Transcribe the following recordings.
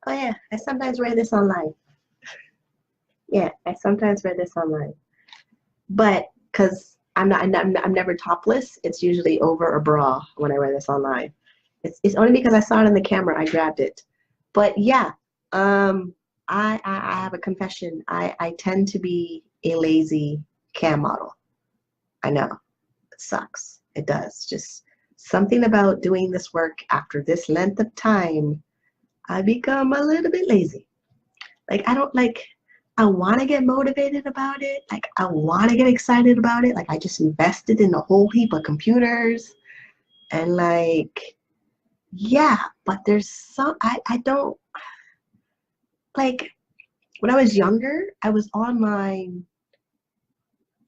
Oh yeah, I sometimes wear this online. Yeah, I sometimes wear this online. But because I'm never topless, it's usually over a bra when I wear this online. It's only because I saw it on the camera, I grabbed it. But yeah, I have a confession. I tend to be a lazy cam model. I know, it sucks. It does. Just something about doing this work after this length of time, I become a little bit lazy. Like I don't like I want to get motivated about it. Like I want to get excited about it. Like I just invested in a whole heap of computers and like yeah, but there's some I don't like when I was younger, I was online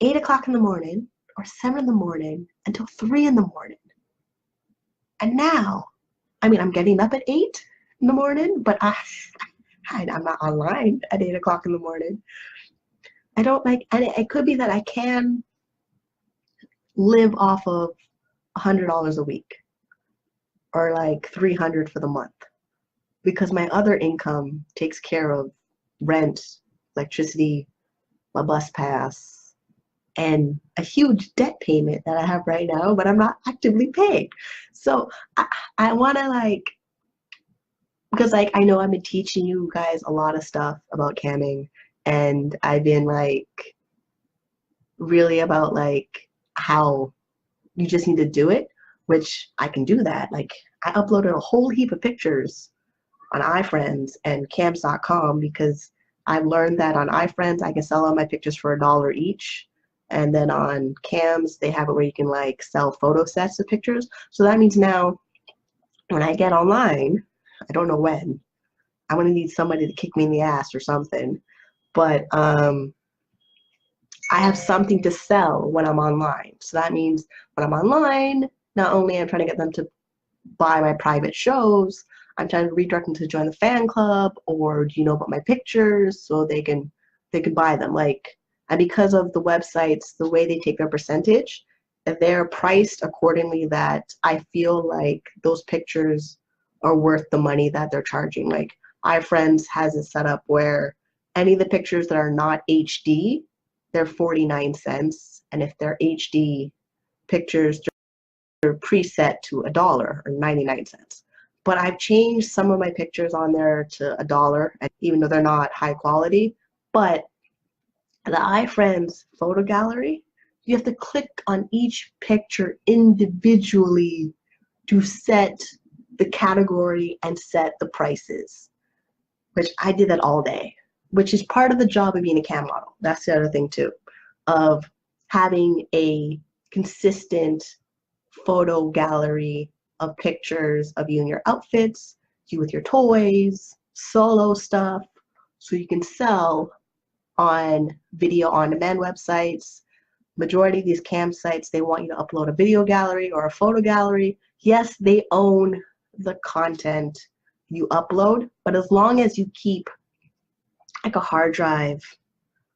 8 o'clock in the morning or 7 in the morning until 3 in the morning. And now, I mean I'm getting up at 8 in the morning, but I'm not online at 8 o'clock in the morning. I don't like, and it could be that I can live off of $100 a week or like 300 for the month because my other income takes care of rent, electricity, my bus pass, and a huge debt payment that I have right now, but I'm not actively paying. So I want to like, because like I know I've been teaching you guys a lot of stuff about camming, and I've been like really about like how you just need to do it, which I can do that. Like I uploaded a whole heap of pictures on iFriends and cams.com because I've learned that on iFriends I can sell all my pictures for $1 each. And then on Cams, they have it where you can like sell photo sets of pictures. So that means now when I get online, I don't know when, I'm gonna need somebody to kick me in the ass or something. But I have something to sell when I'm online. So that means when I'm online, not only am I trying to get them to buy my private shows, I'm trying to redirect them to join the fan club or do you know about my pictures so they can buy them. Like, and because of the websites, the way they take their percentage, they're priced accordingly that I feel like those pictures are worth the money that they're charging. Like iFriends has it set up where any of the pictures that are not HD, they're 49 cents. And if they're HD pictures, they're preset to $1 or 99 cents. But I've changed some of my pictures on there to $1, even though they're not high quality. But the iFriends photo gallery, you have to click on each picture individually to set the category and set the prices, which I did that all day, which is part of the job of being a cam model. That's the other thing too, of having a consistent photo gallery of pictures of you in your outfits, you with your toys, solo stuff, so you can sell on video on demand websites. Majority of these cam sites, they want you to upload a video gallery or a photo gallery. Yes, they own the content you upload, but as long as you keep like a hard drive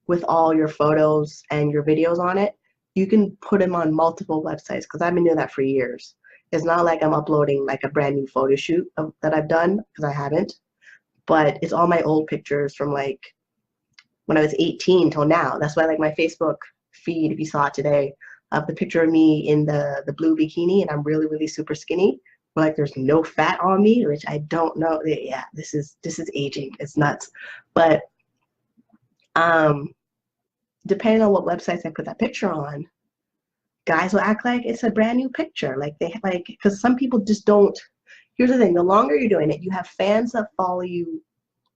with all your photos and your videos on it, you can put them on multiple websites because I've been doing that for years. It's not like I'm uploading like a brand new photo shoot that I've done because I haven't, but it's all my old pictures from like when I was 18 till now. That's why like my Facebook feed, if you saw it today, of the picture of me in the blue bikini and I'm really, really super skinny. But like there's no fat on me, which I don't know. Yeah, this is aging. It's nuts. But depending on what websites I put that picture on, guys will act like it's a brand new picture. Like they like, because some people just don't. Here's the thing: the longer you're doing it, you have fans that follow you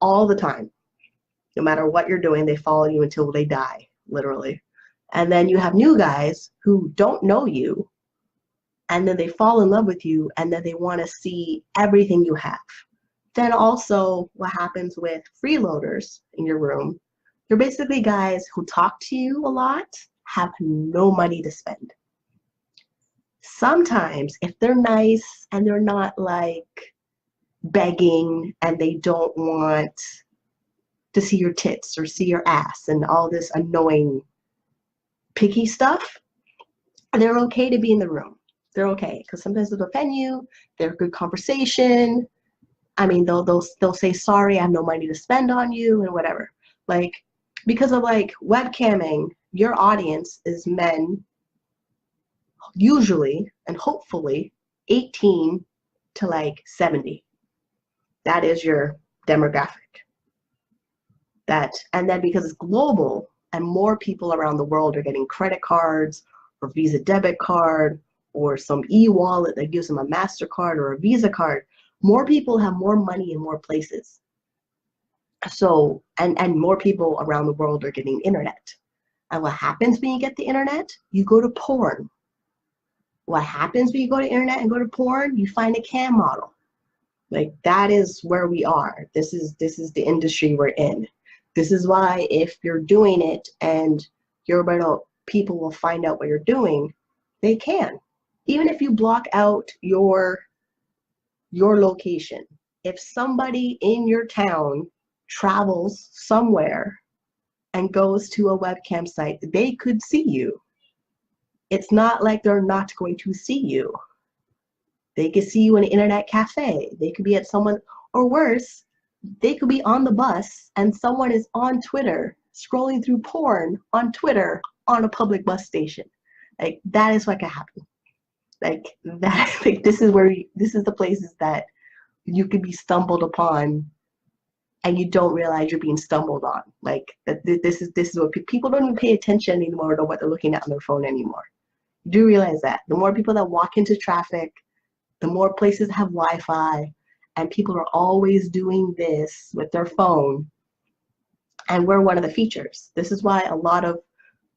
all the time. No matter what you're doing, they follow you until they die, literally. And then you have new guys who don't know you, and then they fall in love with you, and then they want to see everything you have. Then also, what happens with freeloaders in your room? They're basically guys who talk to you a lot, have no money to spend. Sometimes, if they're nice and they're not like begging and they don't want to see your tits or see your ass and all this annoying picky stuff, they're okay to be in the room. They're okay because sometimes they'll offend you. They're good conversation. I mean, they'll say, sorry, I have no money to spend on you and whatever. Like, because of like webcamming, your audience is men, usually and hopefully 18 to like 70. That is your demographic. And then because it's global and more people around the world are getting credit cards or Visa debit card or some e-wallet that gives them a MasterCard or a Visa card, more people have more money in more places. So, and more people around the world are getting internet. And what happens when you get the internet? You go to porn. What happens when you go to internet and go to porn? You find a cam model. Like, that is where we are. This is the industry we're in. This is why if you're doing it and people will find out what you're doing, they can. Even if you block out your location, if somebody in your town travels somewhere and goes to a webcam site, they could see you. It's not like they're not going to see you. They could see you in an internet cafe. They could be at someone, or worse, they could be on the bus and someone is on Twitter scrolling through porn on Twitter on a public bus station. Like, that is what could happen. Like that. Like, this is the places that you could be stumbled upon and you don't realize you're being stumbled on. Like, this is what people don't even pay attention anymore to what they're looking at on their phone anymore. You do realize that the more people that walk into traffic, the more places have Wi-Fi, and people are always doing this with their phone, and we're one of the features. This is why a lot of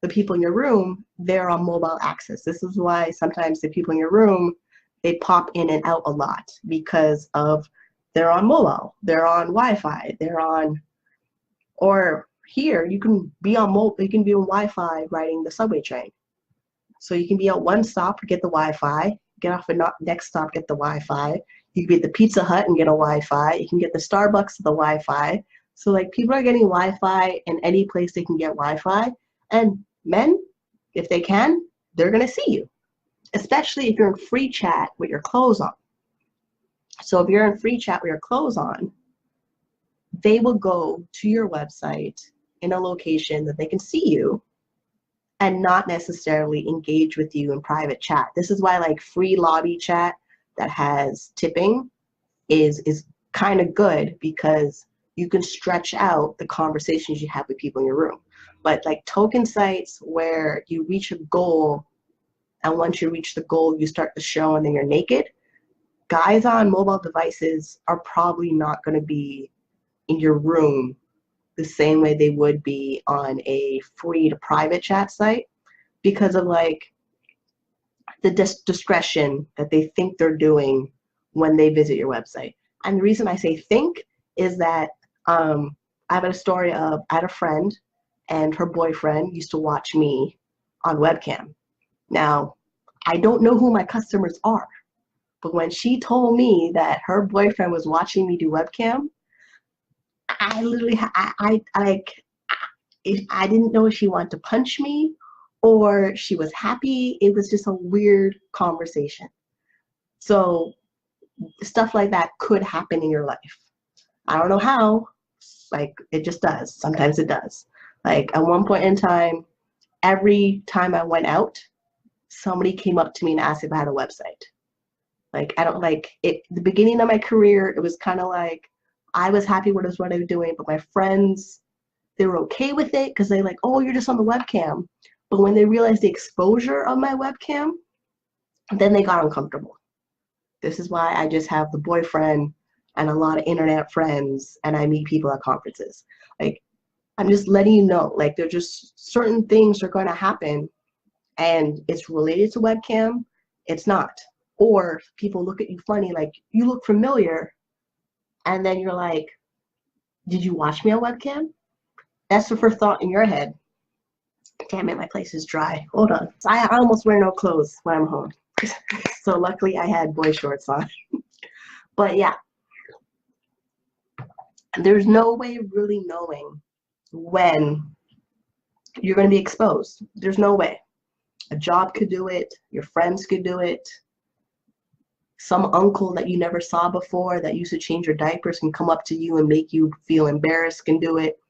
the people in your room, they're on mobile access. This is why sometimes the people in your room, they pop in and out a lot, because of they're on mobile, they're on Wi-Fi, they're on, or here you can be on Wi-Fi riding the subway train. So you can be at one stop, get the Wi-Fi, get off the next stop, get the Wi-Fi. You can be at the Pizza Hut and get a Wi-Fi. You can get the Starbucks to the Wi-Fi. So like, people are getting Wi-Fi in any place they can get Wi-Fi. And men, if they can, they're gonna see you, especially if you're in free chat with your clothes on. So if you're in free chat with your clothes on, they will go to your website in a location that they can see you and not necessarily engage with you in private chat. This is why like free lobby chat that has tipping is kind of good, because you can stretch out the conversations you have with people in your room. But like token sites where you reach a goal, and once you reach the goal, you start the show and then you're naked, guys on mobile devices are probably not going to be in your room the same way they would be on a free to private chat site, because of like the discretion that they think they're doing when they visit your website. And the reason I say think is that I have a story of, I had a friend and her boyfriend used to watch me on webcam. Now, I don't know who my customers are, but when she told me that her boyfriend was watching me do webcam, I literally, I didn't know if she wanted to punch me or she was happy. It was just a weird conversation. So stuff like that could happen in your life. I don't know how, like, it just does. Sometimes it does. Like, at one point in time, every time I went out, somebody came up to me and asked if I had a website. Like, I don't like it. The beginning of my career, it was kind of like I was happy with what I was doing, but my friends, they were okay with it because they like, oh, you're just on the webcam. But when they realized the exposure of my webcam, then they got uncomfortable. This is why I just have the boyfriend and a lot of internet friends, and I meet people at conferences. Like, I'm just letting you know, like, there's just certain things are going to happen, and it's related to webcam, it's not. Or people look at you funny, like, you look familiar, and then you're like, did you watch me on webcam? That's the first thought in your head. Damn it, my place is dry. Hold on. I almost wear no clothes when I'm home. So luckily I had boy shorts on. But yeah, there's no way of really knowing when you're going to be exposed. There's no way. A job could do it. Your friends could do it. some uncle that you never saw before that used to change your diapers can come up to you and make you feel embarrassed can do it.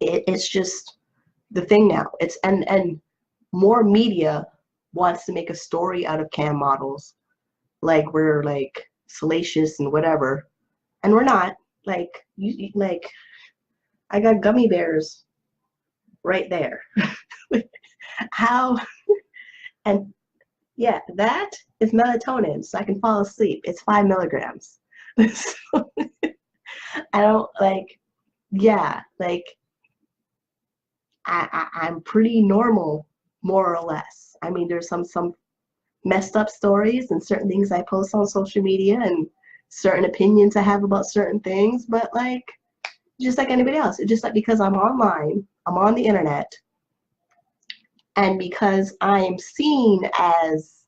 It's just the thing now. It's and more media wants to make a story out of cam models, like we're like salacious and whatever, and we're not. Like like I got gummy bears right there. How? And yeah, that is melatonin, so I can fall asleep. It's 5 milligrams. So, I don't like. Yeah, like I'm pretty normal, more or less. I mean, there's some messed up stories and certain things I post on social media and certain opinions I have about certain things, but like just like anybody else, it's just like because I'm online, I'm on the internet, and because I'm seen as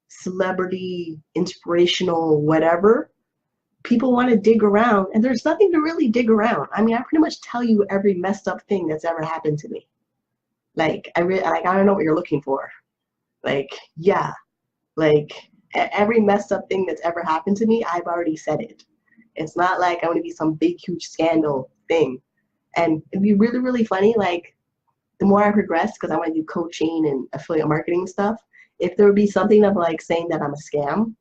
celebrity, inspirational, whatever, people want to dig around, and there's nothing to really dig around. I mean, I pretty much tell you every messed up thing that's ever happened to me. Like I don't know what you're looking for. Like yeah, like every messed up thing that's ever happened to me, I've already said it. It's not like I'm gonna be some big huge scandal thing. And it'd be really really funny. Like the more I progress, because I want to do coaching and affiliate marketing stuff. If there would be something of like saying that I'm a scam,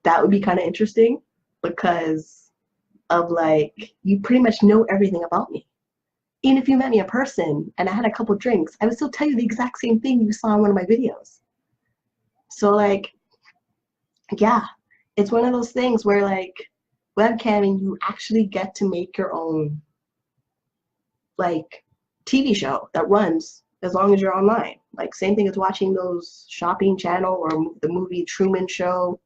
that would be kind of interesting because of like you pretty much know everything about me. Even if you met me in person and I had a couple drinks, I would still tell you the exact same thing you saw in one of my videos. So like, yeah, it's one of those things where like webcamming, you actually get to make your own like TV show that runs as long as you're online. Like same thing as watching those shopping channel or the movie Truman Show,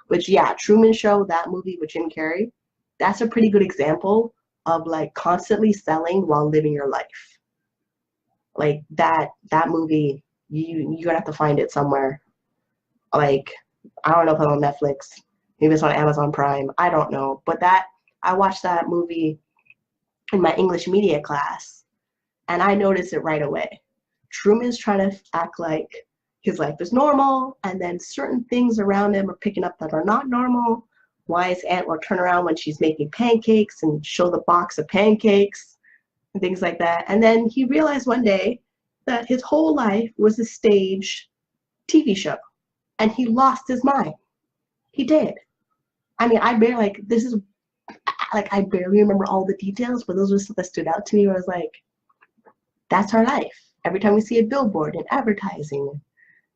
which yeah, Truman Show, that movie with Jim Carrey, that's a pretty good example of like constantly selling while living your life. Like that movie, you're gonna have to find it somewhere. Like I don't know if it's on Netflix, maybe it's on Amazon Prime, I don't know. But that I watched that movie in my English media class and I noticed it right away. Truman's trying to act like his life is normal, and then certain things around him are picking up that are not normal. Why his aunt will turn around when she's making pancakes and show the box of pancakes and things like that. And then he realized one day that his whole life was a stage TV show, and he lost his mind. He did. I mean, I barely like this is like I barely remember all the details, but those were stuff that stood out to me. Where I was like, that's our life. Every time we see a billboard and advertising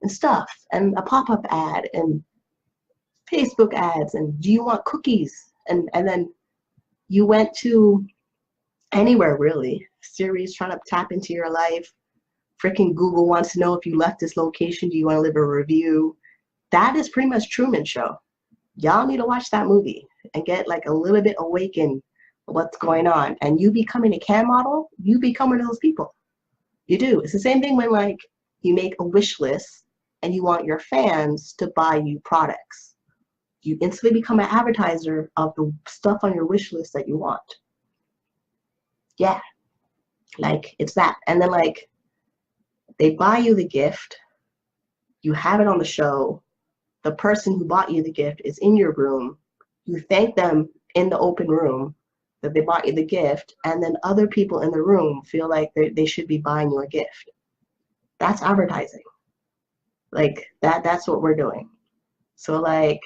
and stuff, and a pop-up ad and Facebook ads, and do you want cookies? And then you went to anywhere really. Siri's trying to tap into your life. Freaking Google wants to know if you left this location, do you want to leave a review? That is pretty much Truman Show. Y'all need to watch that movie and get like a little bit awakened what's going on. And you becoming a cam model, you become one of those people. You do. It's the same thing when like you make a wish list and you want your fans to buy you products. You instantly become an advertiser of the stuff on your wish list that you want. Yeah, like it's that. And then like they buy you the gift, you have it on the show, the person who bought you the gift is in your room, you thank them in the open room that they bought you the gift, and then other people in the room feel like they should be buying you a gift. That's advertising. Like that's what we're doing. So like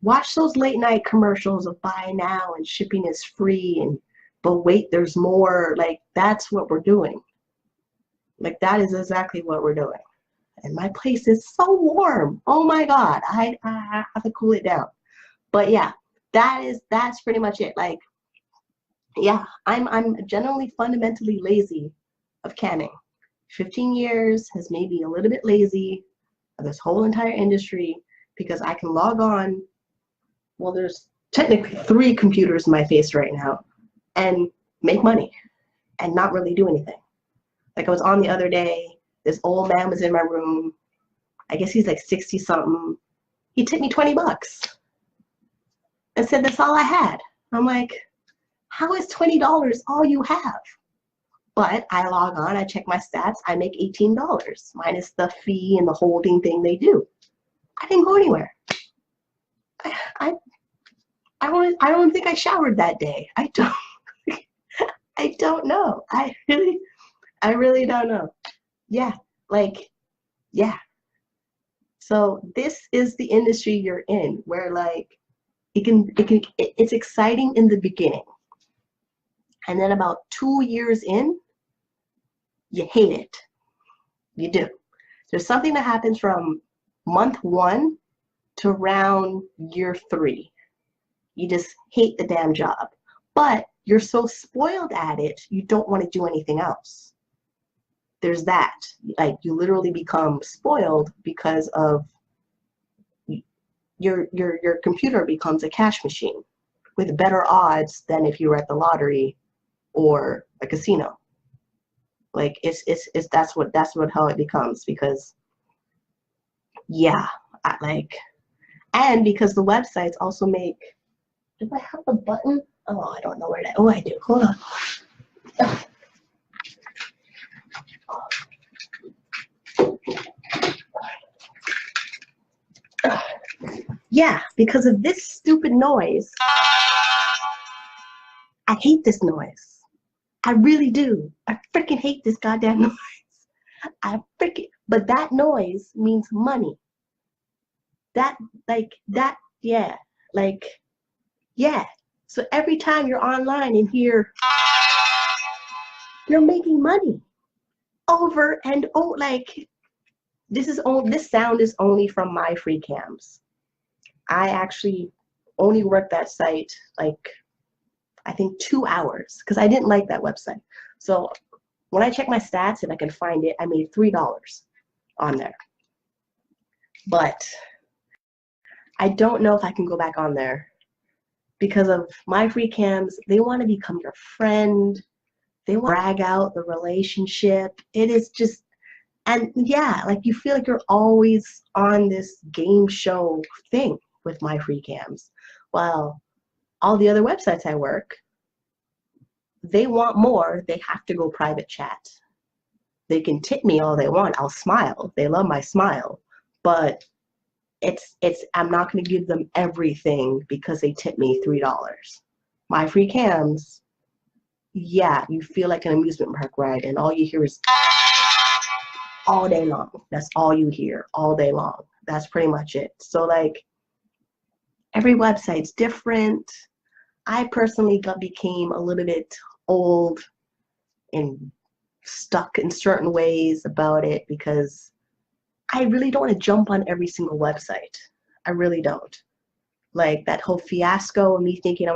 watch those late night commercials of buy now and shipping is free, and but wait, there's more. Like that's what we're doing. Like that is exactly what we're doing. And my place is so warm. Oh my God, I have to cool it down. But yeah, that's pretty much it. Like yeah, I'm generally fundamentally lazy of camming. 15 years has made me a little bit lazy of this whole entire industry because I can log on. Well, there's technically 3 computers in my face right now and make money and not really do anything. Like I was on the other day, this old man was in my room. I guess he's like 60 something. He tipped me $20 and said that's all I had. I'm like, how is $20 all you have? But I log on, I check my stats, I make $18 minus the fee and the holding thing they do. I didn't go anywhere. I I don't think I showered that day. I don't I don't know. I really don't know. Yeah, like yeah. So this is the industry you're in, where like it's exciting in the beginning, and then about 2 years in, you hate it. You do. There's something that happens from month 1 to around year 3. You just hate the damn job, but you're so spoiled at it, you don't want to do anything else. There's that. Like, you literally become spoiled because of your computer becomes a cash machine with better odds than if you were at the lottery or a casino. Like, it's that's what how it becomes, because yeah, and because the websites also make, do I have a button? Oh, I don't know where that, oh, I do, hold on. Yeah, because of this stupid noise. I hate this noise. I really do. I freaking hate this goddamn noise. But that noise means money. That, yeah, like, yeah. So every time you're online and here, you're making money over and over. Like, this sound is only from my free cams. I actually only worked that site like, I think 2 hours, because I didn't like that website. So when I check my stats, if I can find it, I made $3 on there. But I don't know if I can go back on there because of my free cams. They want to become your friend. They want to drag out the relationship. It is just, and yeah, like, you feel like you're always on this game show thing with my free cams. Well, all the other websites I work, they want more. They have to go private chat. They can tip me all they want. I'll smile. They love my smile. But I'm not going to give them everything because they tip me $3. My free cams, yeah, you feel like an amusement park ride, and all you hear is all day long. That's all you hear all day long. That's pretty much it. So, like, every website's different. I personally became a little bit old and stuck in certain ways about it, because I really don't want to jump on every single website. I really don't. Like, that whole fiasco of me thinking I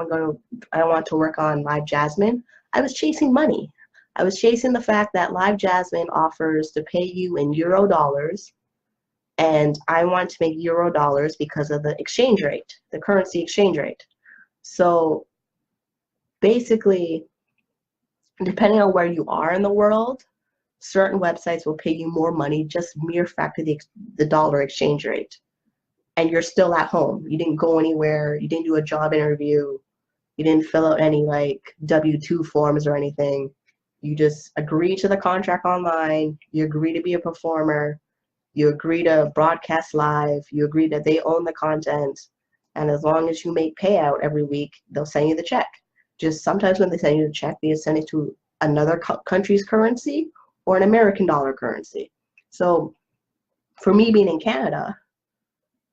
want to work on Live Jasmine, I was chasing money. I was chasing the fact that Live Jasmine offers to pay you in euro dollars, and I want to make euro dollars because of the exchange rate, the currency exchange rate. So basically, depending on where you are in the world, certain websites will pay you more money, just mere fact of the dollar exchange rate. And you're still at home. You didn't go anywhere. You didn't do a job interview. You didn't fill out any like W-2 forms or anything. You just agree to the contract online. You agree to be a performer. You agree to broadcast live. You agree that they own the content. And as long as you make payout every week, they'll send you the check. Just sometimes when they send you the check, they send it to another country's currency or an American dollar currency. So for me being in Canada,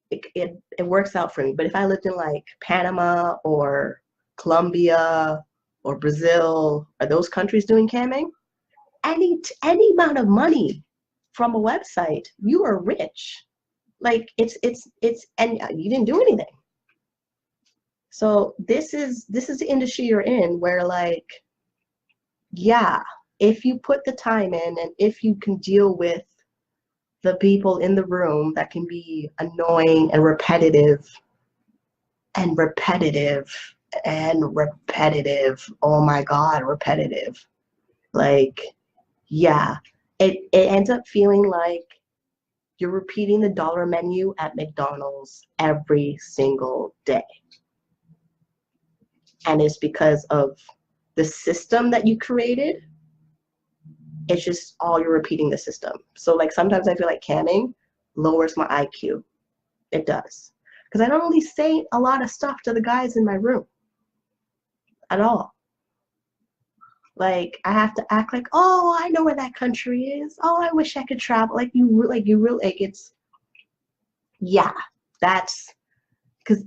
it works out for me. But if I lived in like Panama or Colombia or Brazil, or those countries doing camming, any amount of money from a website, you are rich. Like, it's and you didn't do anything. So this is the industry you're in, where, like, yeah, if you put the time in, and if you can deal with the people in the room that can be annoying and repetitive and repetitive and repetitive, oh my God, repetitive. Like, yeah, it ends up feeling like you're repeating the dollar menu at McDonald's every single day. And it's because of the system that you created. It's just all you're repeating the system. So, like, sometimes I feel like camming lowers my IQ. It does. Because I don't really say a lot of stuff to the guys in my room at all. Like, I have to act like, oh, I know where that country is. Oh, I wish I could travel. Like, it's, yeah, that's, because,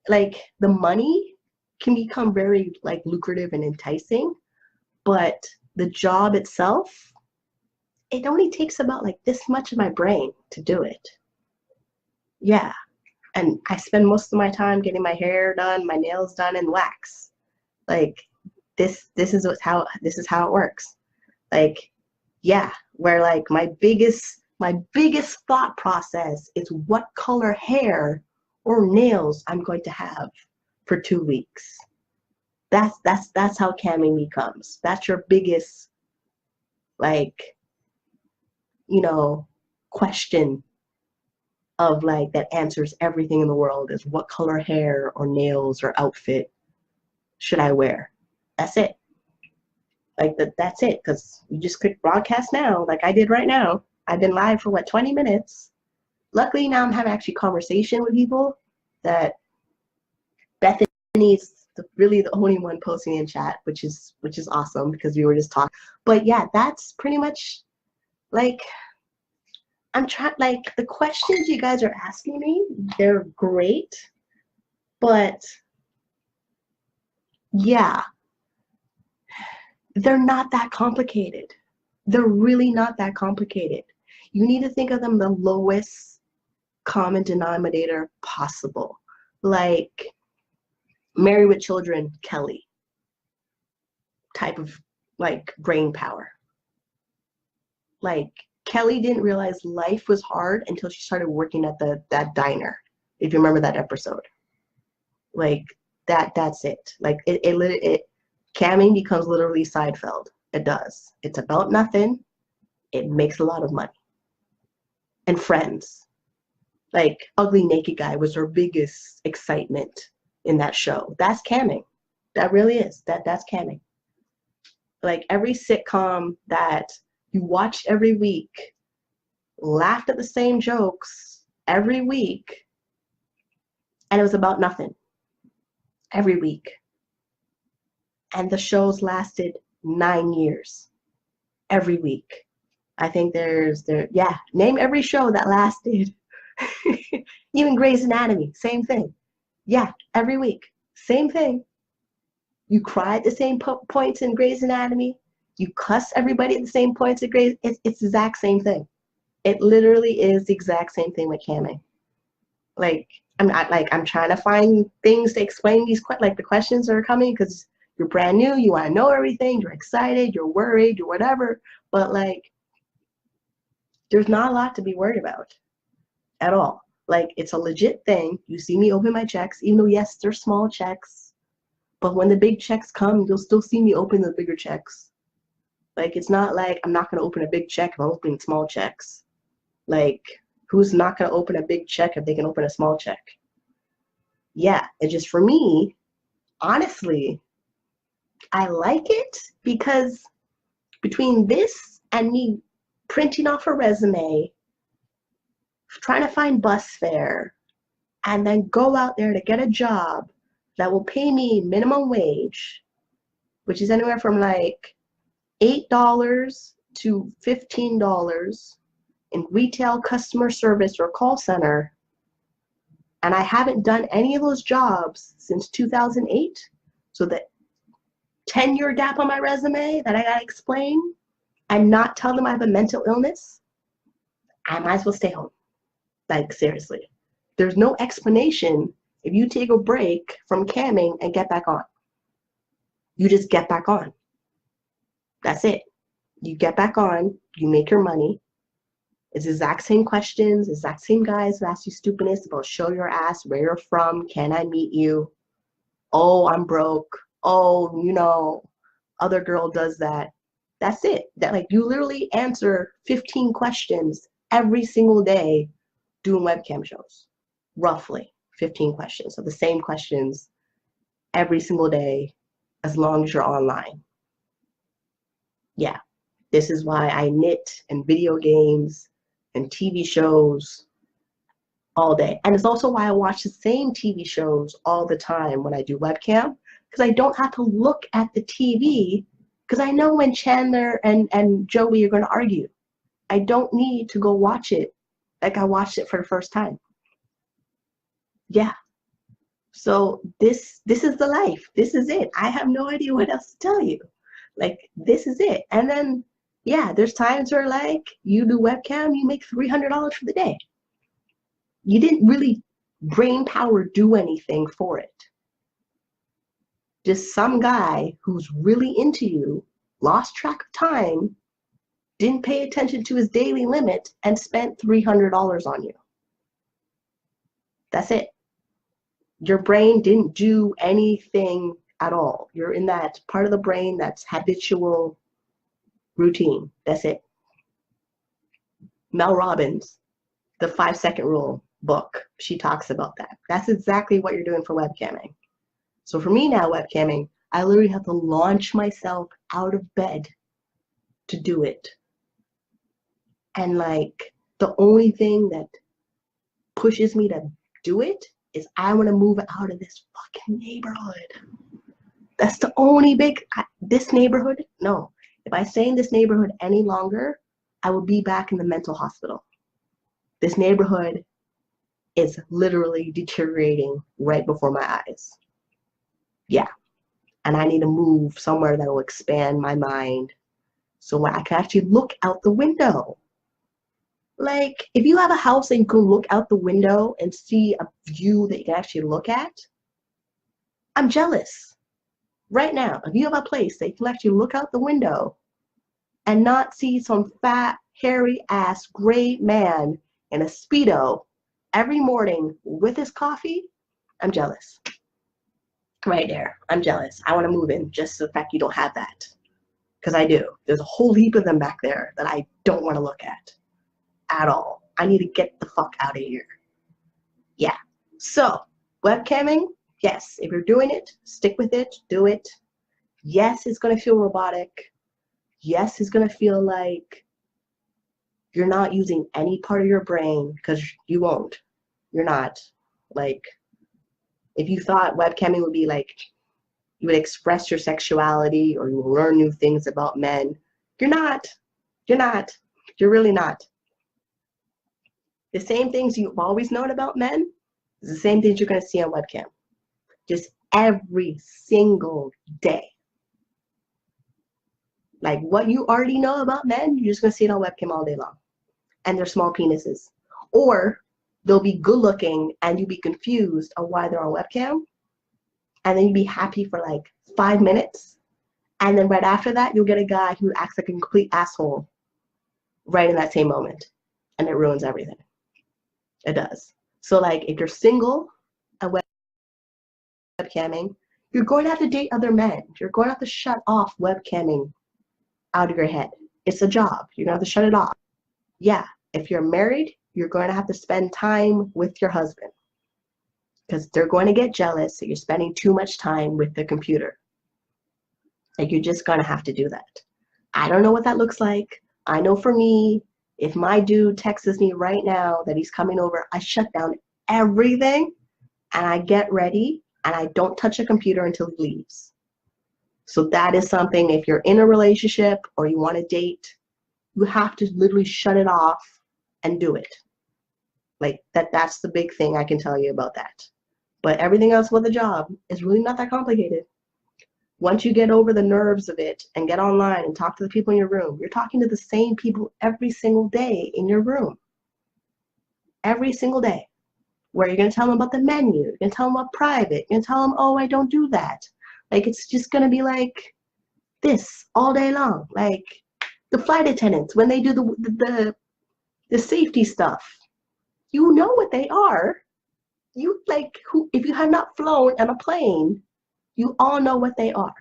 like, the money can become very, like, lucrative and enticing, but the job itself, it only takes about, like, this much of my brain to do it. Yeah, and I spend most of my time getting my hair done, my nails done, and wax. Like, this is how it works. Like, yeah, where like my biggest thought process is what color hair or nails I'm going to have for 2 weeks. That's how camming becomes. That's your biggest, like, you know, question of like that answers everything in the world is what color hair or nails or outfit should I wear? That's it. Like that's it, because you just click broadcast now, like I did right now. I've been live for what, 20 minutes. Luckily now I'm having actually conversation with people. That Bethany's really the only one posting in chat, which is awesome because we were just talking. But yeah, that's pretty much like I'm trying. Like the questions you guys are asking me, they're great, but yeah, they're not that complicated. They're really not that complicated. You need to think of them the lowest common denominator possible. Like Married with Children, Kelly type of like brain power. Like Kelly didn't realize life was hard until she started working at that diner. If you remember that episode. Like that's it. Like it camming becomes literally Seinfeld. It does. It's about nothing. It makes a lot of money. And Friends. Like Ugly Naked Guy was her biggest excitement in that show. That's camming. That really is. That's camming. Like every sitcom that you watched every week, laughed at the same jokes every week, and it was about nothing every week. And the shows lasted 9 years every week. I think name every show that lasted. Even Grey's Anatomy, same thing. Yeah, every week, same thing. You cry at the same points in Grey's Anatomy. You cuss everybody at the same points at Grey's. It's the exact same thing. It literally is the exact same thing with camming. Like I'm trying to find things to explain these like the questions that are coming because you're brand new. You want to know everything. You're excited. You're worried. You're whatever. But like, there's not a lot to be worried about at all. Like it's a legit thing. You see me open my checks, even though yes, they're small checks. But when the big checks come, you'll still see me open the bigger checks. Like, it's not like I'm not going to open a big check if I'm opening small checks. Like, who's not going to open a big check if they can open a small check? Yeah, and just for me, honestly, I like it because between this and me printing off a resume, trying to find bus fare, and then go out there to get a job that will pay me minimum wage, which is anywhere from like $8 to $15 in retail customer service or call center, and I haven't done any of those jobs since 2008, so the 10-year gap on my resume that I gotta explain and not tell them I have a mental illness, I might as well stay home. Like, seriously. There's no explanation if you take a break from camming and get back on. You just get back on. That's it. You get back on, you make your money. It's the exact same questions, exact same guys who ask you stupidness about show your ass, where you're from, can I meet you? Oh, I'm broke. Oh, you know, other girl does that. That's it. That like you literally answer 15 questions every single day doing webcam shows. Roughly 15 questions. So the same questions every single day as long as you're online. Yeah. This is why I knit and video games and TV shows all day. And it's also why I watch the same TV shows all the time when I do webcam, because I don't have to look at the TV, because I know when Chandler and Joey are going to argue. I don't need to go watch it like I watched it for the first time. Yeah. So this is the life. This is it. I have no idea what else to tell you. Like, this is it. And then, yeah, there's times where, like, you do webcam, you make $300 for the day. You didn't really brain power do anything for it. Just some guy who's really into you lost track of time, didn't pay attention to his daily limit, and spent $300 on you. That's it. Your brain didn't do anything at all. You're in that part of the brain that's habitual routine. That's it. Mel Robbins, the 5-second rule book, she talks about that. That's exactly what you're doing for webcamming. So for me now, webcamming, I literally have to launch myself out of bed to do it. And like, the only thing that pushes me to do it is I want to move out of this fucking neighborhood. That's the only this neighborhood, no. If I stay in this neighborhood any longer, I will be back in the mental hospital. This neighborhood is literally deteriorating right before my eyes. Yeah. And I need to move somewhere that will expand my mind so I can actually look out the window. Like, if you have a house and you can look out the window and see a view that you can actually look at, I'm jealous. Right now, if you have a place that you can actually look out the window and not see some fat, hairy-ass, gray man in a Speedo every morning with his coffee, I'm jealous. Right there, I'm jealous. I want to move in just the fact you don't have that. Because I do. There's a whole heap of them back there that I don't want to look at all. I need to get the fuck out of here. Yeah. So, webcamming, yes, if you're doing it, stick with it, do it. Yes, it's going to feel robotic. Yes, it's going to feel like you're not using any part of your brain, because you won't. You're not. Like, if you thought webcamming would be like, you would express your sexuality or you will learn new things about men, you're not. You're not. You're really not. The same things you've always known about men is the same things you're going to see on webcam. Just every single day. Like, what you already know about men, you're just going to see it on webcam all day long. And they're small penises. Or they'll be good looking and you'll be confused on why they're on webcam. And then you'll be happy for like 5 minutes. And then right after that, you'll get a guy who acts like a complete asshole right in that same moment. And it ruins everything. It does. So like, if you're single and webcamming, you're going to have to date other men. You're going to have to shut off webcamming out of your head. It's a job. You're going to have to shut it off. Yeah. If you're married, you're going to have to spend time with your husband, because they're going to get jealous that you're spending too much time with the computer. Like, you're just going to have to do that. I don't know what that looks like. I know for me, if my dude texts me right now that he's coming over, I shut down everything and I get ready and I don't touch a computer until he leaves. So that is something, if you're in a relationship or you want to date, you have to literally shut it off and do it. Like, that's the big thing I can tell you about that. But everything else with the job is really not that complicated. Once you get over the nerves of it and get online and talk to the people in your room, you're talking to the same people every single day in your room. Every single day. Where you're going to tell them about the menu, you're going to tell them about private, you're going to tell them, oh, I don't do that. Like, it's just going to be like this all day long. Like, the flight attendants, when they do the safety stuff, you know what they are. You, like, if you have not flown on a plane, you all know what they are.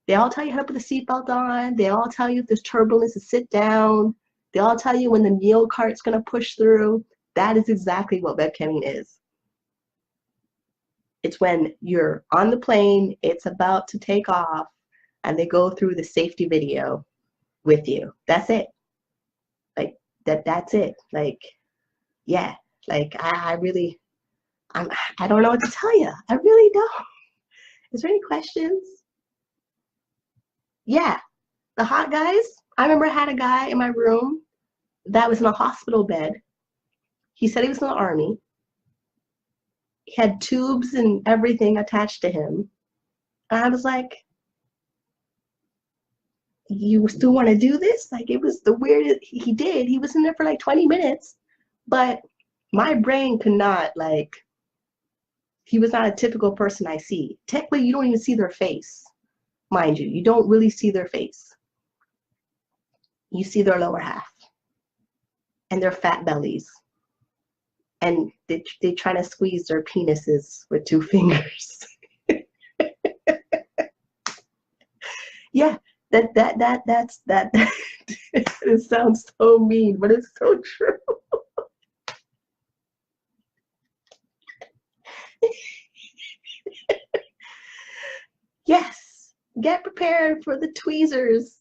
They all tell you how to put the seatbelt on. They all tell you if there's turbulence to sit down. They all tell you when the meal cart's going to push through. That is exactly what webcamming is. It's when you're on the plane, it's about to take off, and they go through the safety video with you. That's it. Like, that's it. Like, yeah. Like, I really, I don't know what to tell you. I really don't. Is there any questions? Yeah, the hot guys. I remember I had a guy in my room that was in a hospital bed. He said he was in the army. He had tubes and everything attached to him. And I was like, you still want to do this? Like, it was the weirdest. He did. He was in there for like 20 minutes. But my brain could not, like, he was not a typical person I see. Technically, you don't even see their face. Mind you, you don't really see their face. You see their lower half and their fat bellies. And they trying to squeeze their penises with 2 fingers. Yeah, that's it sounds so mean, but it's so true. Yes, get prepared for the tweezers.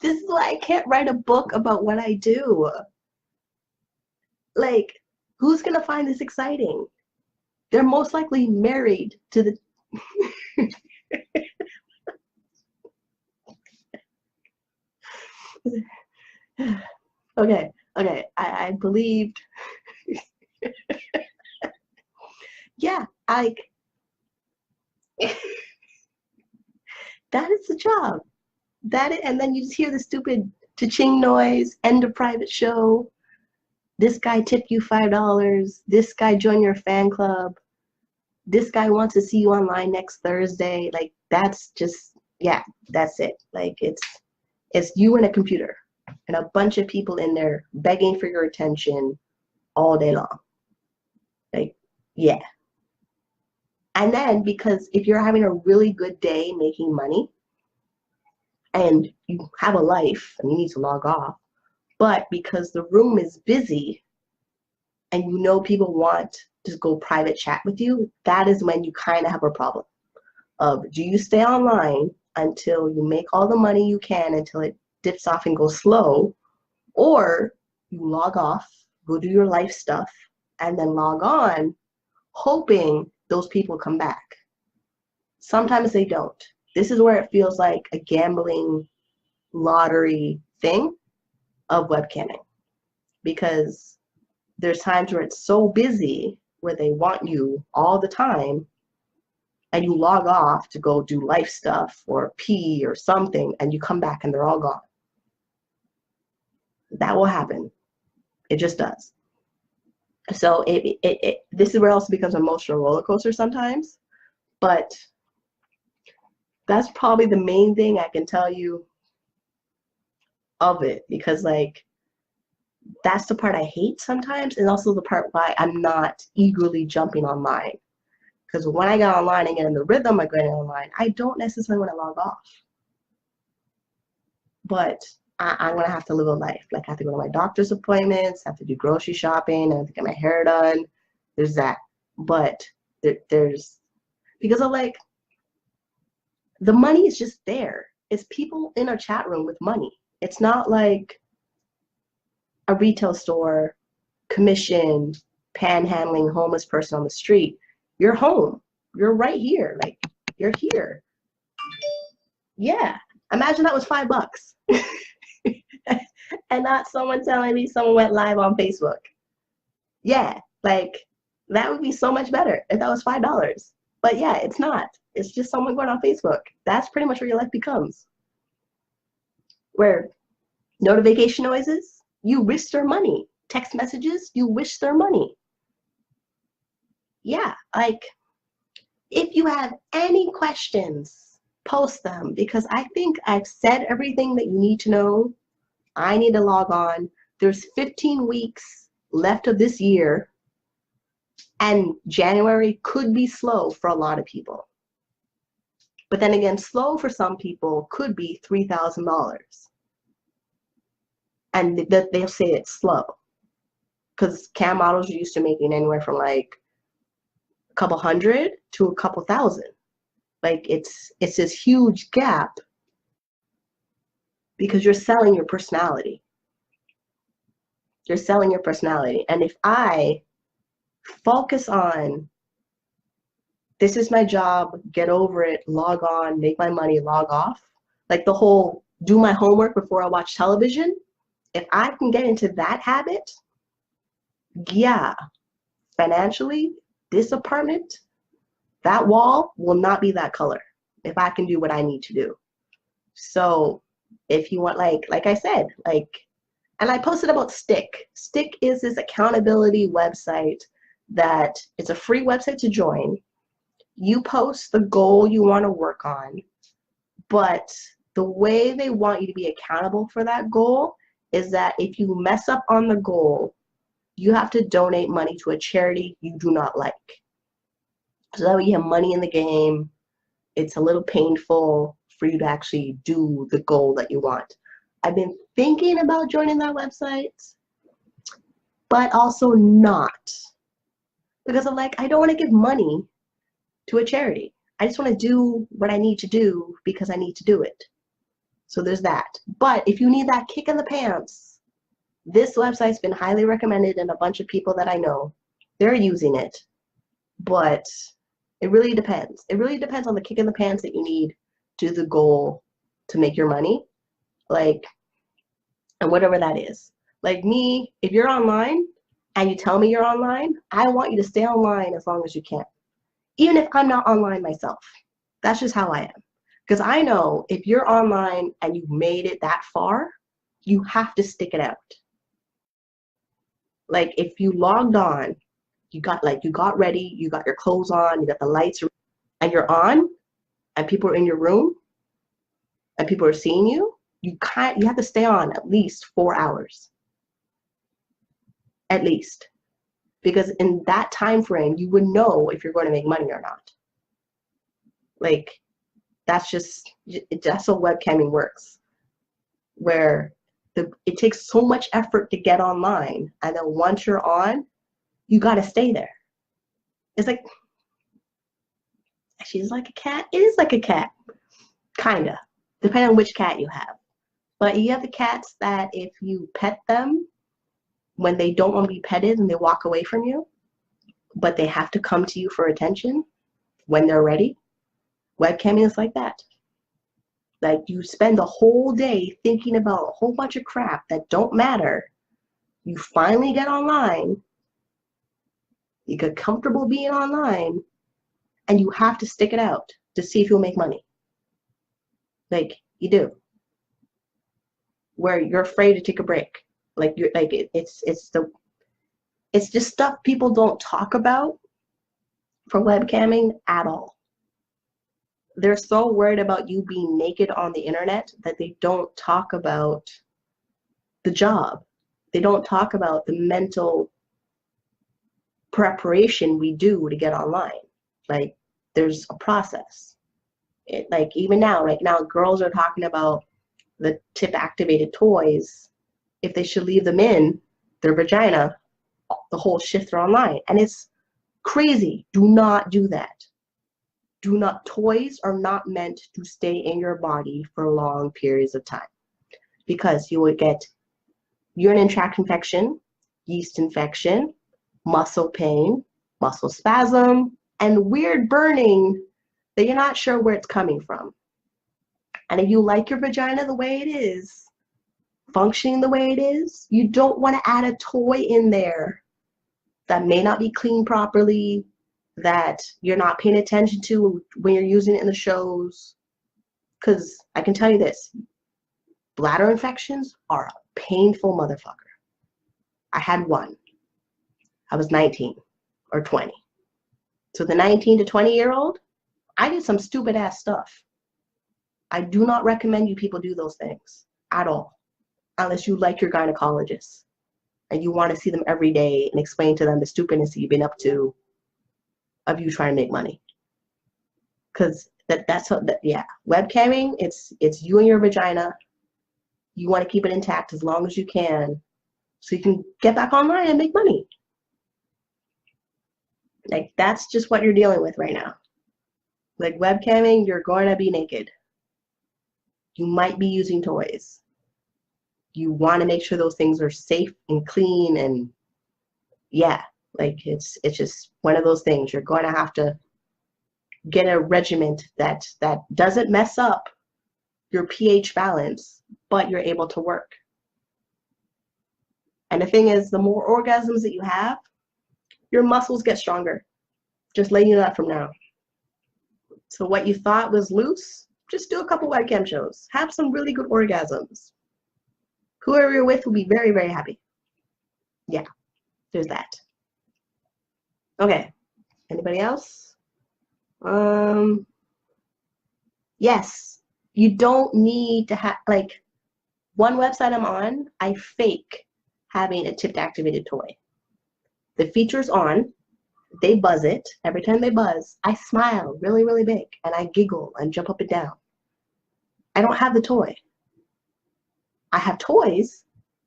This is why I can't write a book about what I do. Like, who's gonna find this exciting? They're most likely married to the okay, I believed. Yeah, that is the job. And then you just hear the stupid cha-ching noise, end of private show. This guy tipped you $5. This guy joined your fan club. This guy wants to see you online next Thursday. Like, that's just, yeah, that's it. Like, it's you and a computer and a bunch of people in there begging for your attention all day long. Like, yeah. And then, because if you're having a really good day making money and you have a life and you need to log off, but because the room is busy and you know people want to go private chat with you, that is when you kind of have a problem of, do you stay online until you make all the money you can until it dips off and goes slow, or you log off, go do your life stuff, and then log on hoping those people come back. Sometimes they don't. This is where it feels like a gambling lottery thing of webcamming, because there's times where it's so busy where they want you all the time and you log off to go do life stuff or pee or something and you come back and they're all gone. That will happen. It just does. So this is where it also becomes an emotional roller coaster sometimes, but that's probably the main thing I can tell you of it, because like, that's the part I hate sometimes, and also the part why I'm not eagerly jumping online. Because when I get online and get in the rhythm of getting online, I don't necessarily want to log off. But I'm going to have to live a life. Like, I have to go to my doctor's appointments, I have to do grocery shopping, I have to get my hair done. There's that. But there's, because of like, the money is just there. It's people in a chat room with money. It's not like a retail store, commission, panhandling, homeless person on the street. You're home. You're right here. Like, you're here. Yeah. Imagine that was $5. And not someone telling me someone went live on Facebook. Yeah. Like, that would be so much better if that was $5. But yeah, it's not. It's just someone going on Facebook. That's pretty much where your life becomes. Where notification noises, you wish their money. Text messages, you wish their money. Yeah, like, if you have any questions, post them, because I think I've said everything that you need to know. I need to log on. There's 15 weeks left of this year, and January could be slow for a lot of people. But then again, slow for some people could be $3,000. And they'll say it's slow, because cam models are used to making anywhere from like a couple hundred to a couple thousand. Like, it's this huge gap. because you're selling your personality. You're selling your personality. And if I focus on, this is my job, get over it, log on, make my money, log off, like the whole do my homework before I watch television, if I can get into that habit, yeah, financially, this apartment, that wall will not be that color if I can do what I need to do. So if you want, like I said, like, and I posted about Stick. Stick is this accountability website that it's a free website to join. You post the goal you want to work on, but the way they want you to be accountable for that goal is that if you mess up on the goal, you have to donate money to a charity you do not like. So that way you have money in the game. It's a little painful for you to actually do the goal that you want. I've been thinking about joining that website, but also not. Because I'm like, I don't want to give money to a charity. I just want to do what I need to do because I need to do it. So there's that. But if you need that kick in the pants, this website's been highly recommended, and a bunch of people that I know, they're using it. But it really depends. It really depends on the kick in the pants that you need to the goal to make your money. Like, and whatever that is. Like me, if you're online and you tell me you're online, I want you to stay online as long as you can. Even if I'm not online myself. That's just how I am. Because I know if you're online and you've made it that far, you have to stick it out. Like if you logged on, you got ready, you got your clothes on, you got the lights, and you're on, and people are in your room, and people are seeing you, you have to stay on at least 4 hours. At least. Because in that time frame, you would know if you're going to make money or not. Like, that's how webcamming works. Where it takes so much effort to get online, and then once you're on, you got to stay there. It's like, she's like a cat. It is like a cat, kind of, depending on which cat you have. But you have the cats that if you pet them, when they don't want to be petted and they walk away from you, but they have to come to you for attention when they're ready. Webcamming is like that. Like you spend the whole day thinking about a whole bunch of crap that don't matter. You finally get online. You get comfortable being online, and you have to stick it out to see if you'll make money. Like you do. Where you're afraid to take a break. Like you're like it's just stuff people don't talk about for webcamming at all. They're so worried about you being naked on the internet that they don't talk about the job. They don't talk about the mental preparation we do to get online. Like there's a process. Like even now, right now, girls are talking about the tip activated toys. If they should leave them in their vagina, the whole shift are online. And it's crazy. Do not do that. Do not, toys are not meant to stay in your body for long periods of time because you will get urinary tract infection, yeast infection, muscle pain, muscle spasm, and weird burning that you're not sure where it's coming from. And if you like your vagina the way it is, functioning the way it is, you don't want to add a toy in there that may not be cleaned properly, that you're not paying attention to when you're using it in the shows. Because I can tell you this, bladder infections are a painful motherfucker. I had one. I was 19 or 20. So the 19 to 20-year-old, I did some stupid ass stuff. I do not recommend you people do those things at all, unless you like your gynecologist and you want to see them every day and explain to them the stupidness that you've been up to of you trying to make money. Because that's what, yeah, webcamming, it's you and your vagina. You want to keep it intact as long as you can so you can get back online and make money. Like, that's just what you're dealing with right now. Like, webcamming, you're going to be naked. You might be using toys. you want to make sure those things are safe and clean, and yeah, like it's just one of those things. You're going to have to get a regimen that doesn't mess up your pH balance, but you're able to work. And the thing is, the more orgasms that you have, your muscles get stronger. Just letting you know that from now. So what you thought was loose, just do a couple webcam shows. Have some really good orgasms. Whoever you're with will be very, very happy. Yeah, there's that. Okay, anybody else? Yes, you don't need to have, like, one website I'm on, I fake having a tipped activated toy. The feature's on, they buzz it. Every time they buzz, I smile really, really big, and I giggle and jump up and down. I don't have the toy. I have toys.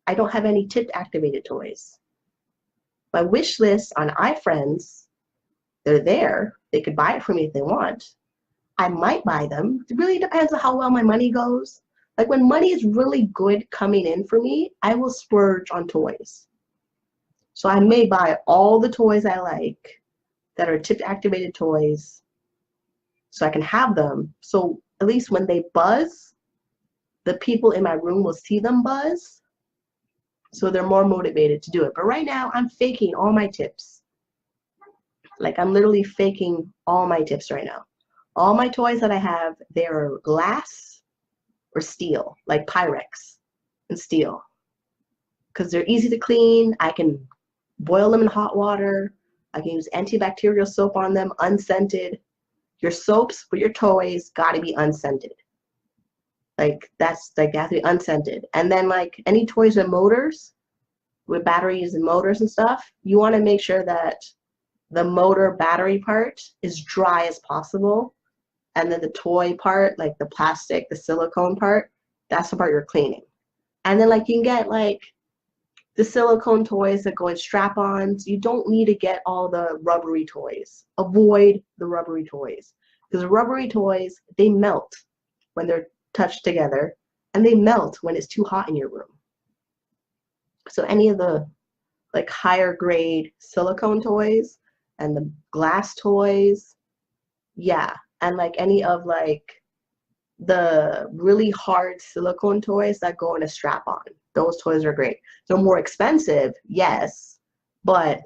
I don't have any tipped activated toys. My wish list on iFriends, they're there. They could buy it for me if they want. I might buy them. It really depends on how well my money goes. Like when money is really good coming in for me, I will splurge on toys. So I may buy all the toys I like that are tipped activated toys so I can have them. So at least when they buzz, the people in my room will see them buzz. So they're more motivated to do it. But right now I'm faking all my tips. Like I'm literally faking all my tips right now. All my toys that I have, they're glass or steel, like Pyrex and steel. Because they're easy to clean. I can boil them in hot water. I can use antibacterial soap on them, unscented. Your soaps for your toys gotta be unscented. Like that's like they have to be unscented. And then like any toys with motors, with batteries and motors and stuff, you want to make sure that the motor battery part is dry as possible. And then the toy part, like the plastic, the silicone part, that's the part you're cleaning. And then like you can get like the silicone toys that go in strap-ons. You don't need to get all the rubbery toys. Avoid the rubbery toys. Because the rubbery toys, they melt when they're touched together, and they melt when it's too hot in your room. So any of the like higher grade silicone toys and the glass toys, yeah. And like any of like the really hard silicone toys that go in a strap-on. Those toys are great. They're more expensive, yes, but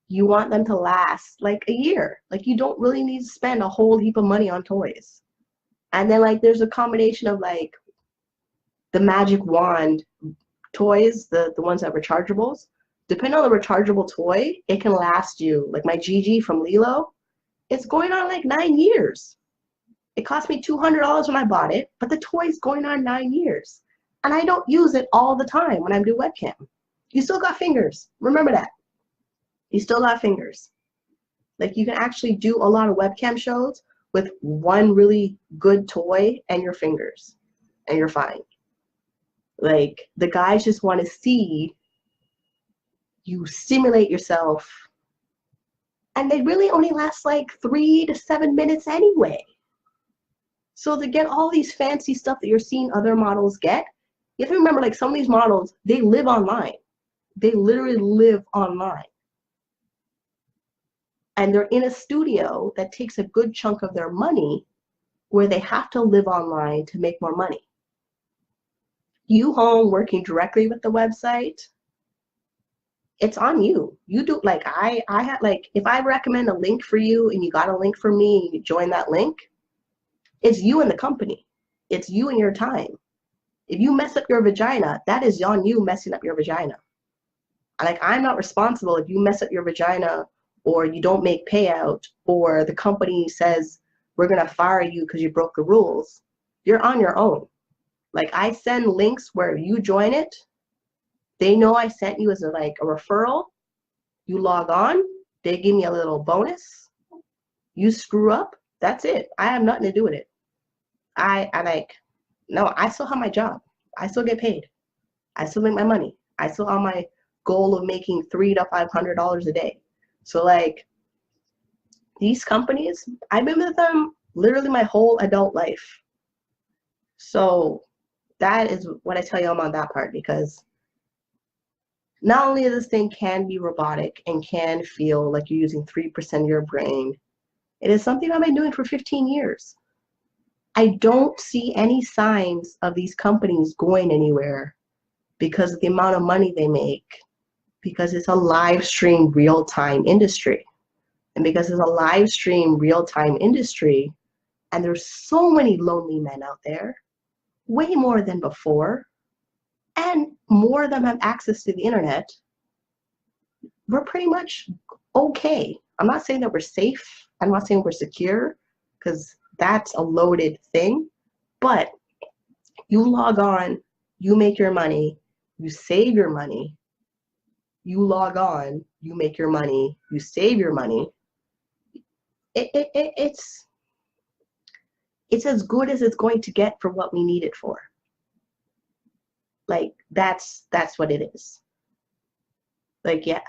you want them to last like a year. Like you don't really need to spend a whole heap of money on toys. And then like there's a combination of like the magic wand toys, the ones that are rechargeables. Depending on the rechargeable toy, it can last you, like my Gigi from Lilo, it's going on like 9 years. It cost me $200 when I bought it, but the toy's going on 9 years. And I don't use it all the time when I'm doing webcam. You still got fingers. Remember that. You still got fingers. Like you can actually do a lot of webcam shows with one really good toy and your fingers, and you're fine. Like the guys just want to see you stimulate yourself, and they really only last like 3 to 7 minutes anyway. So to get all these fancy stuff that you're seeing other models get, you have to remember like some of these models, they live online. They literally live online. And they're in a studio that takes a good chunk of their money where they have to live online to make more money. You home working directly with the website, it's on you. You do, like I had, like if I recommend a link for you and you got a link for me and you join that link, it's you and the company. It's you and your time. If you mess up your vagina, that is on you messing up your vagina. Like I'm not responsible if you mess up your vagina or you don't make payout or the company says we're gonna fire you because you broke the rules. You're on your own. Like I send links where you join it. They know I sent you as a referral. You log on, they give me a little bonus. You screw up, that's it. I have nothing to do with it. No, I still have my job. I still get paid. I still make my money. I still have my goal of making $300 to $500 a day. So like these companies, I've been with them literally my whole adult life. So that is what I tell you on that part, because not only this thing can be robotic and can feel like you're using 3% of your brain, it is something I've been doing for 15 years. I don't see any signs of these companies going anywhere because of the amount of money they make, because it's a live stream real-time industry. And because it's a live stream real-time industry, and there's so many lonely men out there, way more than before, and more of them have access to the internet, we're pretty much okay. I'm not saying that we're safe. I'm not saying we're secure, because that's a loaded thing. But you log on, you make your money, you save your money. You log on, you make your money, you save your money. It's as good as it's going to get for what we need it for. Like, that's what it is. Like, yeah,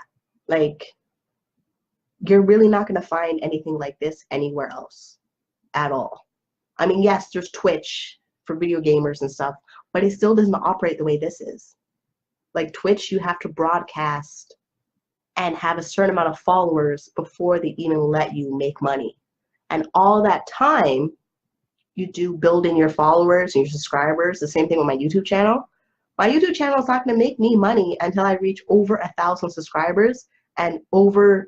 like, you're really not going to find anything like this anywhere else at all. I mean, yes, there's Twitch for video gamers and stuff, but it still doesn't operate the way this is. Like, Twitch, you have to broadcast and have a certain amount of followers before they even let you make money. And all that time you do building your followers and your subscribers, the same thing with my YouTube channel. My YouTube channel is not going to make me money until I reach over 1,000 subscribers and over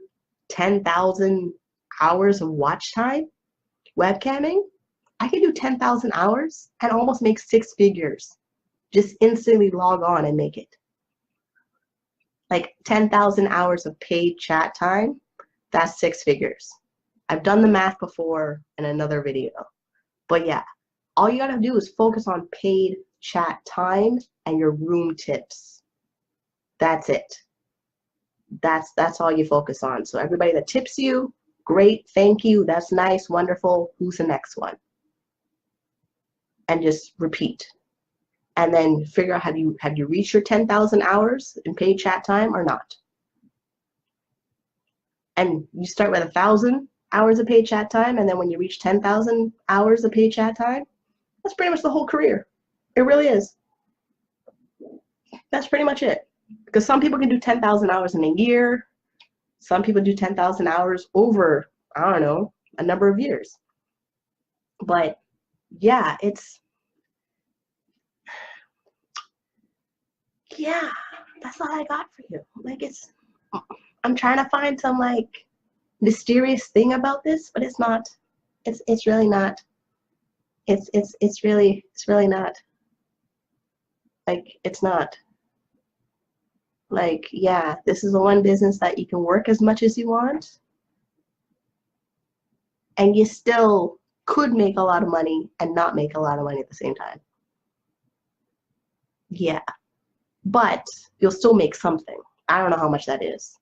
10,000 hours of watch time. Webcamming, I can do 10,000 hours and almost make 6 figures. Just instantly log on and make it. Like 10,000 hours of paid chat time, that's 6 figures. I've done the math before in another video. But yeah, all you gotta do is focus on paid chat time and your room tips. That's it. That's all you focus on. So everybody that tips you, great, thank you, that's nice, wonderful. Who's the next one? And just repeat. And then figure out, have you reached your 10,000 hours in paid chat time or not? And you start with 1,000 hours of paid chat time, and then when you reach 10,000 hours of paid chat time, that's pretty much the whole career. It really is. That's pretty much it. Because some people can do 10,000 hours in a year. Some people do 10,000 hours over, I don't know, a number of years. But yeah, yeah, that's all I got for you. Like, I'm trying to find some like mysterious thing about this, but it's not. It's really not. It's really not. Like, it's not. Like, yeah, this is the one business that you can work as much as you want, and you still could make a lot of money and not make a lot of money at the same time. Yeah, but you'll still make something. I don't know how much that is.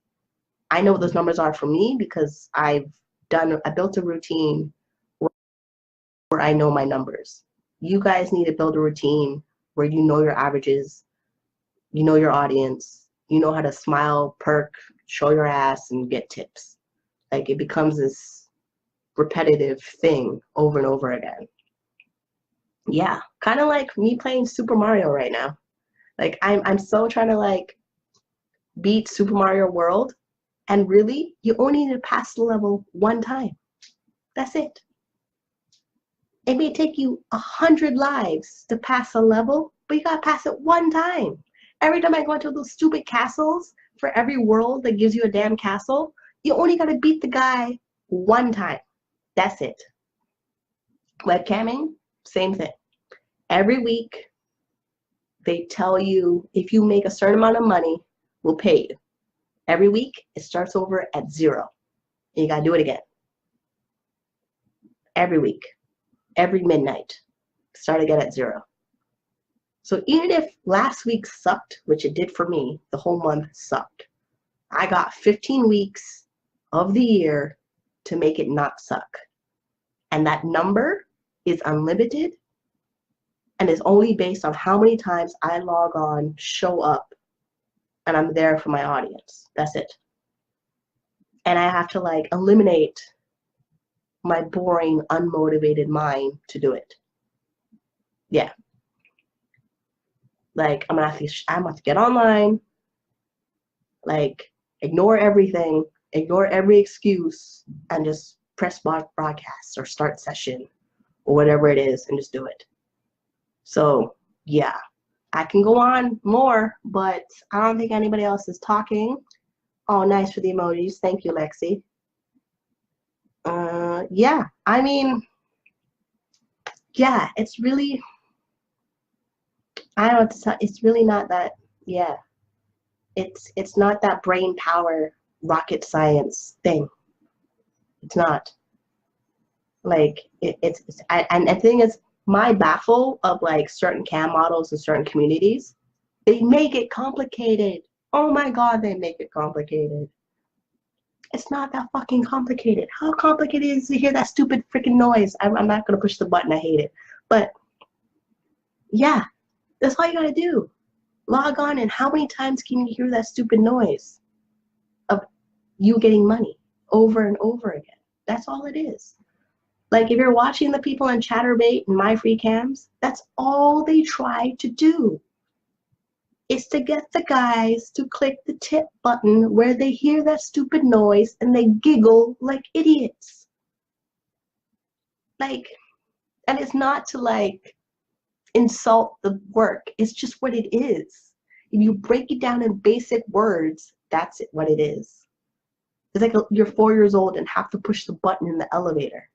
I know what those numbers are for me because I built a routine where I know my numbers. You guys need to build a routine where you know your averages, you know your audience, you know how to smile, perk, show your ass, and get tips. Like, it becomes this repetitive thing over and over again. Yeah, kind of like me playing Super Mario right now. Like, I'm so trying to like beat Super Mario World, and really, you only need to pass the level one time. That's it. It may take you 100 lives to pass a level, but you gotta pass it one time. Every time I go into those stupid castles, for every world that gives you a damn castle, you only gotta beat the guy one time. That's it. Webcamming, same thing. Every week, they tell you if you make a certain amount of money, we'll pay you. Every week, it starts over at 0. And you gotta do it again. Every week, every midnight, start again at 0. So even if last week sucked, which it did for me, the whole month sucked, I got 15 weeks of the year to make it not suck. And that number is unlimited and is only based on how many times I log on, show up, and I'm there for my audience. That's it. And I have to like eliminate my boring, unmotivated mind to do it. Yeah. Like, I'm gonna have to get online, like, ignore everything, ignore every excuse, and just press broadcast or start session or whatever it is and just do it. So, yeah, I can go on more, but I don't think anybody else is talking. Oh, nice for the emojis. Thank you, Lexi. Yeah, I mean, yeah, it's really, I don't know what to tell. It's really not that, yeah. It's not that brain power rocket science thing. It's not. Like and the thing is, my baffle of like certain cam models in certain communities, they make it complicated. Oh my God, they make it complicated. It's not that fucking complicated. How complicated is it to hear that stupid freaking noise? I'm not gonna push the button. I hate it. But yeah, that's all you gotta do. Log on, and how many times can you hear that stupid noise of you getting money over and over again? That's all it is. Like, if you're watching the people on Chatterbait and My Free Cams, that's all they try to do, is to get the guys to click the tip button where they hear that stupid noise and they giggle like idiots. Like, and it's not to like insult the work, it's just what it is. If you break it down in basic words, that's what it is. It's like you're 4 years old and have to push the button in the elevator.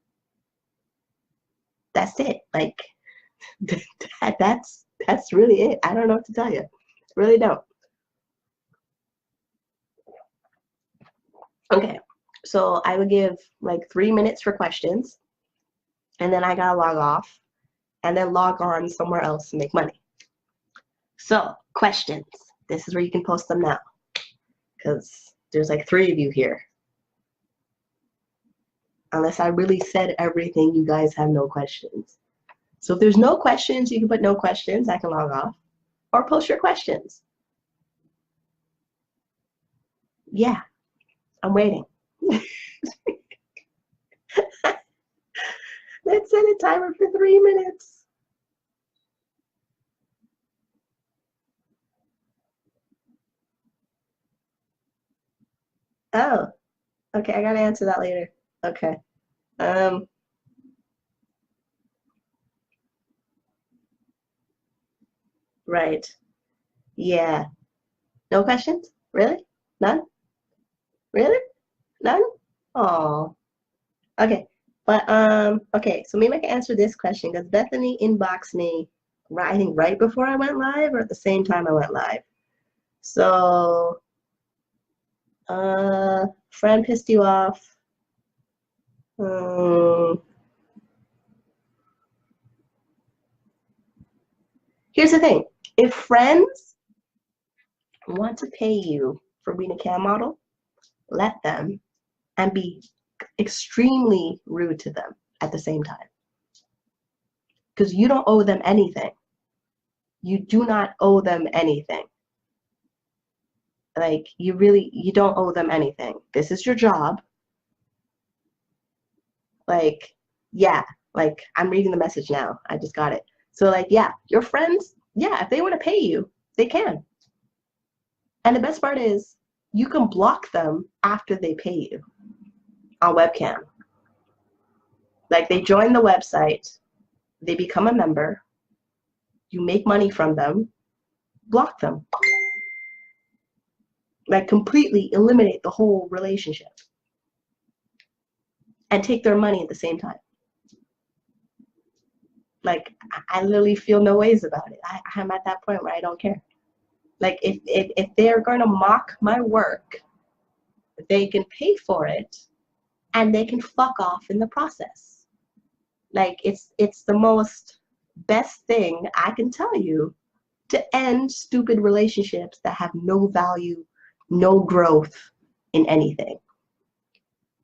That's it. Like, that's really it. I don't know what to tell you. Really don't. Okay, so I would give like 3 minutes for questions, and then I gotta log off, and then log on somewhere else and make money. So, questions. This is where you can post them now, because there's like 3 of you here. Unless I really said everything, you guys have no questions. So if there's no questions, you can put no questions. I can log off. Or post your questions. Yeah, I'm waiting. Let's set a timer for 3 minutes. Oh, okay, I gotta answer that later. Okay. Right. Yeah. No questions? Really? None? Really? None? Oh. Okay. But okay, so maybe I can answer this question because Bethany inboxed me, I think right before I went live or at the same time I went live. So friend pissed you off. Here's the thing. If friends want to pay you for being a cam model, let them, and be extremely rude to them at the same time. Because you don't owe them anything. You do not owe them anything. Like, you don't owe them anything. This is your job. Like, yeah, like, I'm reading the message now. I just got it. So, like, yeah, your friends, yeah, if they want to pay you, they can. And the best part is, you can block them after they pay you on webcam. Like, they join the website, they become a member, you make money from them, block them. Like, completely eliminate the whole relationship and take their money at the same time. Like, I literally feel no ways about it. I'm at that point where I don't care. Like, if they're going to mock my work, they can pay for it and they can fuck off in the process. Like, it's the most best thing I can tell you to end stupid relationships that have no value, no growth in anything.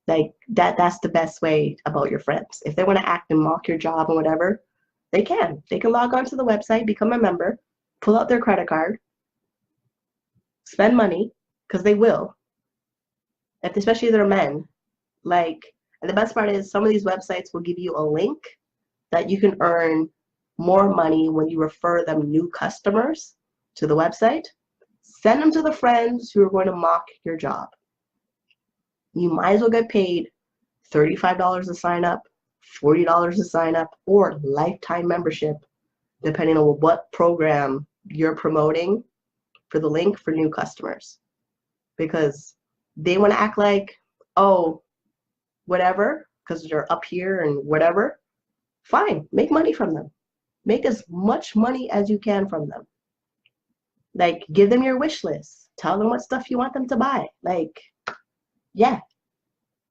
Like, that's the best way about your friends. If they want to act and mock your job and whatever, they can. They can log on to the website, become a member, pull out their credit card, spend money, because they will. Especially if they're men. Like, and the best part is some of these websites will give you a link that you can earn more money when you refer them new customers. to the website, send them to the friends who are going to mock your job. You might as well get paid $35 to sign up, $40 to sign up, or lifetime membership, depending on what program you're promoting for the link for new customers. Because they want to act like, oh, whatever, because they're up here and whatever. Fine, make money from them. Make as much money as you can from them. Like, give them your wish list. Tell them what stuff you want them to buy. Like, yeah.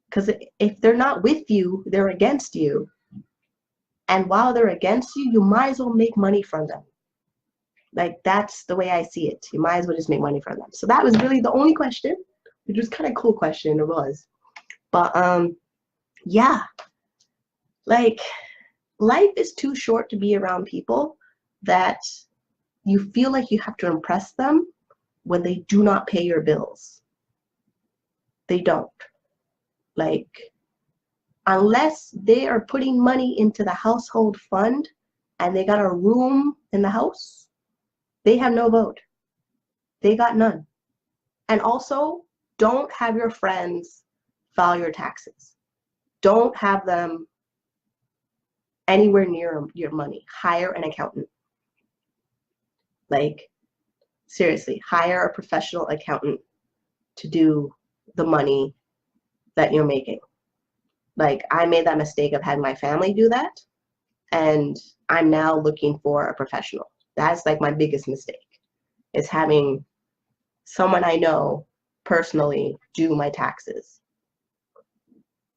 Because if they're not with you, they're against you. And while they're against you, you might as well make money from them. Like, that's the way I see it. You might as well just make money from them. So that was really the only question, which was kind of a cool question, it was. But, yeah. Like, life is too short to be around people that you feel like you have to impress them when they do not pay your bills. They don't. Like, unless they are putting money into the household fund and they got a room in the house, they have no vote. They got none. And also, don't have your friends file your taxes. Don't have them anywhere near your money. Hire an accountant. Like, seriously, hire a professional accountant to do the money that you're making. Like, I made that mistake of having my family do that, and I'm now looking for a professional. That's like my biggest mistake, is having someone I know personally do my taxes.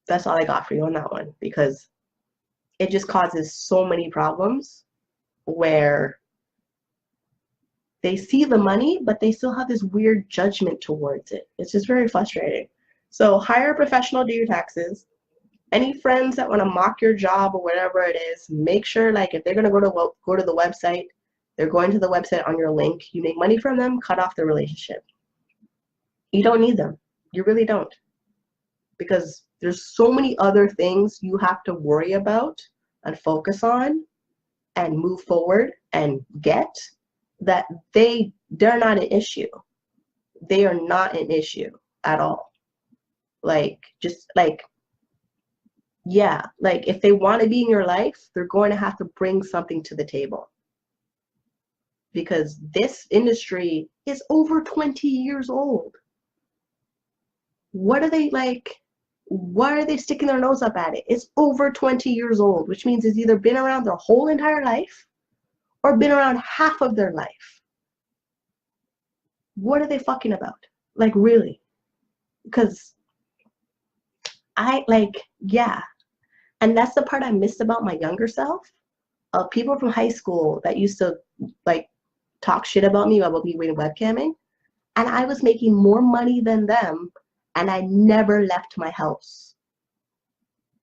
That's all I got for you on that one, because it just causes so many problems where they see the money, but they still have this weird judgment towards it. It's just very frustrating. So hire a professional to do your taxes. Any friends that want to mock your job or whatever it is, make sure, like, if they're going to go to the website, they're going to the website on your link. You make money from them, cut off the relationship. You don't need them. You really don't. Because there's so many other things you have to worry about and focus on and move forward and get, that they're not an issue. They are not an issue at all. Like, just like, yeah, like, if they want to be in your life, they're going to have to bring something to the table. Because this industry is over 20 years old. What are they, like, why are they sticking their nose up at it? It's over 20 years old, which means it's either been around their whole entire life or been around half of their life. What are they fucking about? Like, really? Because yeah. And that's the part I missed about my younger self. People from high school that used to, like, talk shit about me doing webcamming. And I was making more money than them, and I never left my house.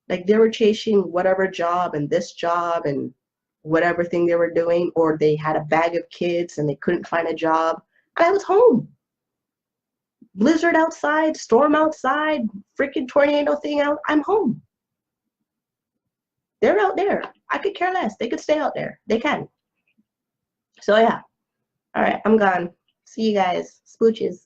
Like, they were chasing whatever job and this job and whatever thing they were doing, or they had a bag of kids and they couldn't find a job. And I was home. Blizzard outside, storm outside, freaking tornado thing out. I'm home. They're out there. I could care less. They could stay out there. They can. So, yeah. All right, I'm gone. See you guys. Smooches.